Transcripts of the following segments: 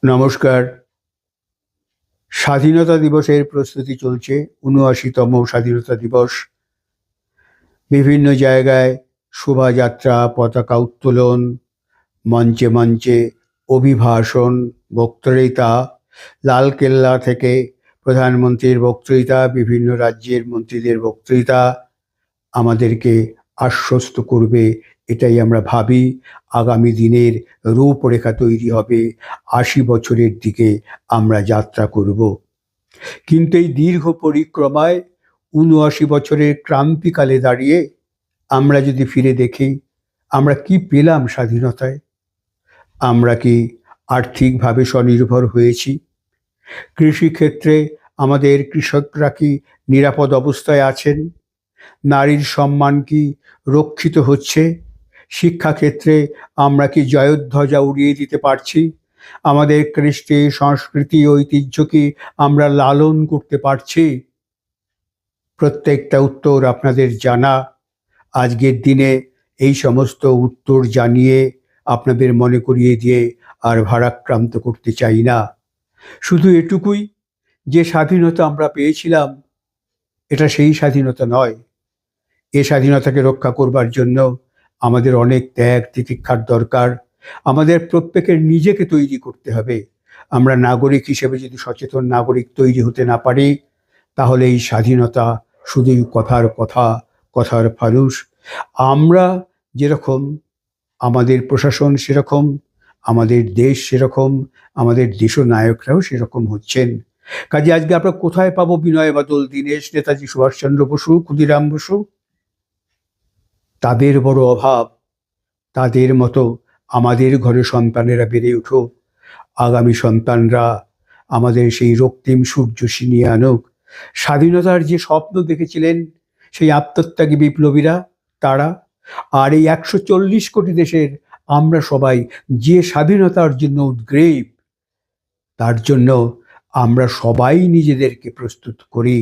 নমস্কার। স্বাধীনতা দিবসের প্রস্তুতি চলছে। ৭৯তম স্বাধীনতা দিবস। বিভিন্ন জায়গায় শোভাযাত্রা, পতাকা উত্তোলন, মঞ্চে মঞ্চে অভিভাষণ, বক্তৃতা, লালকেল্লা থেকে প্রধানমন্ত্রীর বক্তৃতা, বিভিন্ন রাজ্যের মন্ত্রীদের বক্তৃতা আমাদেরকে আশ্বস্ত করবে, এটাই আমরা ভাবি। আগামী দিনের রূপরেখা তৈরি হবে। ৮০ বছরের দিকে আমরা যাত্রা করব। কিন্তু এই দীর্ঘ পরিক্রমায় ৭৯ বছরের ক্রান্তিকালে দাঁড়িয়ে আমরা যদি ফিরে দেখি, আমরা কি পেলাম স্বাধীনতায়? আমরা কি আর্থিকভাবে স্বনির্ভর হয়েছি? কৃষিক্ষেত্রে আমাদের কৃষকরা কি নিরাপদ অবস্থায় আছেন? নারীর সম্মান কি রক্ষিত হচ্ছে? শিক্ষাক্ষেত্রে আমরা কি জয়ধ্বজা উড়িয়ে দিতে পারছি? আমাদের কৃষ্টি, সংস্কৃতি, ঐতিহ্য কি আমরা লালন করতে পারছি? প্রত্যেকটা উত্তর আপনাদের জানা। আজকের দিনে এই সমস্ত উত্তর জানিয়ে আপনাদের মনে করিয়ে দিয়ে আর ভারাক্রান্ত করতে চাই না। শুধু এটুকুই, যে স্বাধীনতা আমরা পেয়েছিলাম, এটা সেই স্বাধীনতা নয়। এ স্বাধীনতাকে রক্ষা করবার জন্য আমাদের অনেক ত্যাগ তিতিক্ষার দরকার। আমাদের প্রত্যেকের নিজেকে তৈরি করতে হবে। আমরা নাগরিক হিসেবে যদি সচেতন নাগরিক তৈরি হতে না পারি, তাহলে এই স্বাধীনতা শুধুই কথার কথা, কথার ফালুস। আমরা যেরকম, আমাদের প্রশাসন সেরকম, আমাদের দেশ সেরকম, আমাদের দেশনায়করাও সেরকম হচ্ছেন। কাজে আজকে আমরা কোথায় পাবো বিনয় বাদল দীনেশ, নেতাজি সুভাষচন্দ্র বসু, ক্ষুদিরাম বসু? তাদের বড় অভাব। তাদের মতো আমাদের ঘরে সন্তানেরা বেড়ে উঠুক। আগামী সন্তানরা আমাদের সেই রক্তিম সূর্য ছিনিয়ে আনুক। স্বাধীনতার যে স্বপ্ন দেখেছিলেন সেই আত্মত্যাগী বিপ্লবীরা, তারা, আর এই ১৪০ কোটি দেশের আমরা সবাই যে স্বাধীনতার জন্য উদ্গ্রীব, তার জন্য আমরা সবাই নিজেদেরকে প্রস্তুত করি।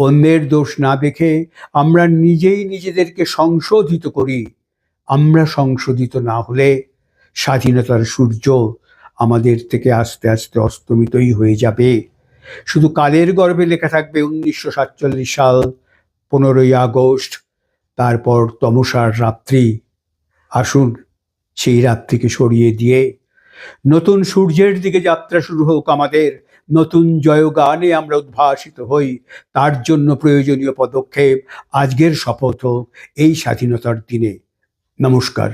অন্যের দোষ না দেখে আমরা নিজেই নিজেদেরকে সংশোধিত করি। আমরা সংশোধিত না হলে স্বাধীনতার সূর্য আমাদের থেকে আস্তে আস্তে অস্তমিতই হয়ে যাবে। শুধু কালের গর্ভে লেখা থাকবে ১৯৪৭ সাল, ১৫ই আগস্ট, তারপর তমসার রাত্রি। আসুন সেই রাত্রিকে সরিয়ে দিয়ে নতুন সূর্যের দিকে যাত্রা শুরু হোক আমাদের। নতুন জয়গানে আমরা উদ্ভাসিত হই। তার জন্য প্রয়োজনীয় পদক্ষেপ আজকের শপথ হোক এই স্বাধীনতার দিনে। নমস্কার।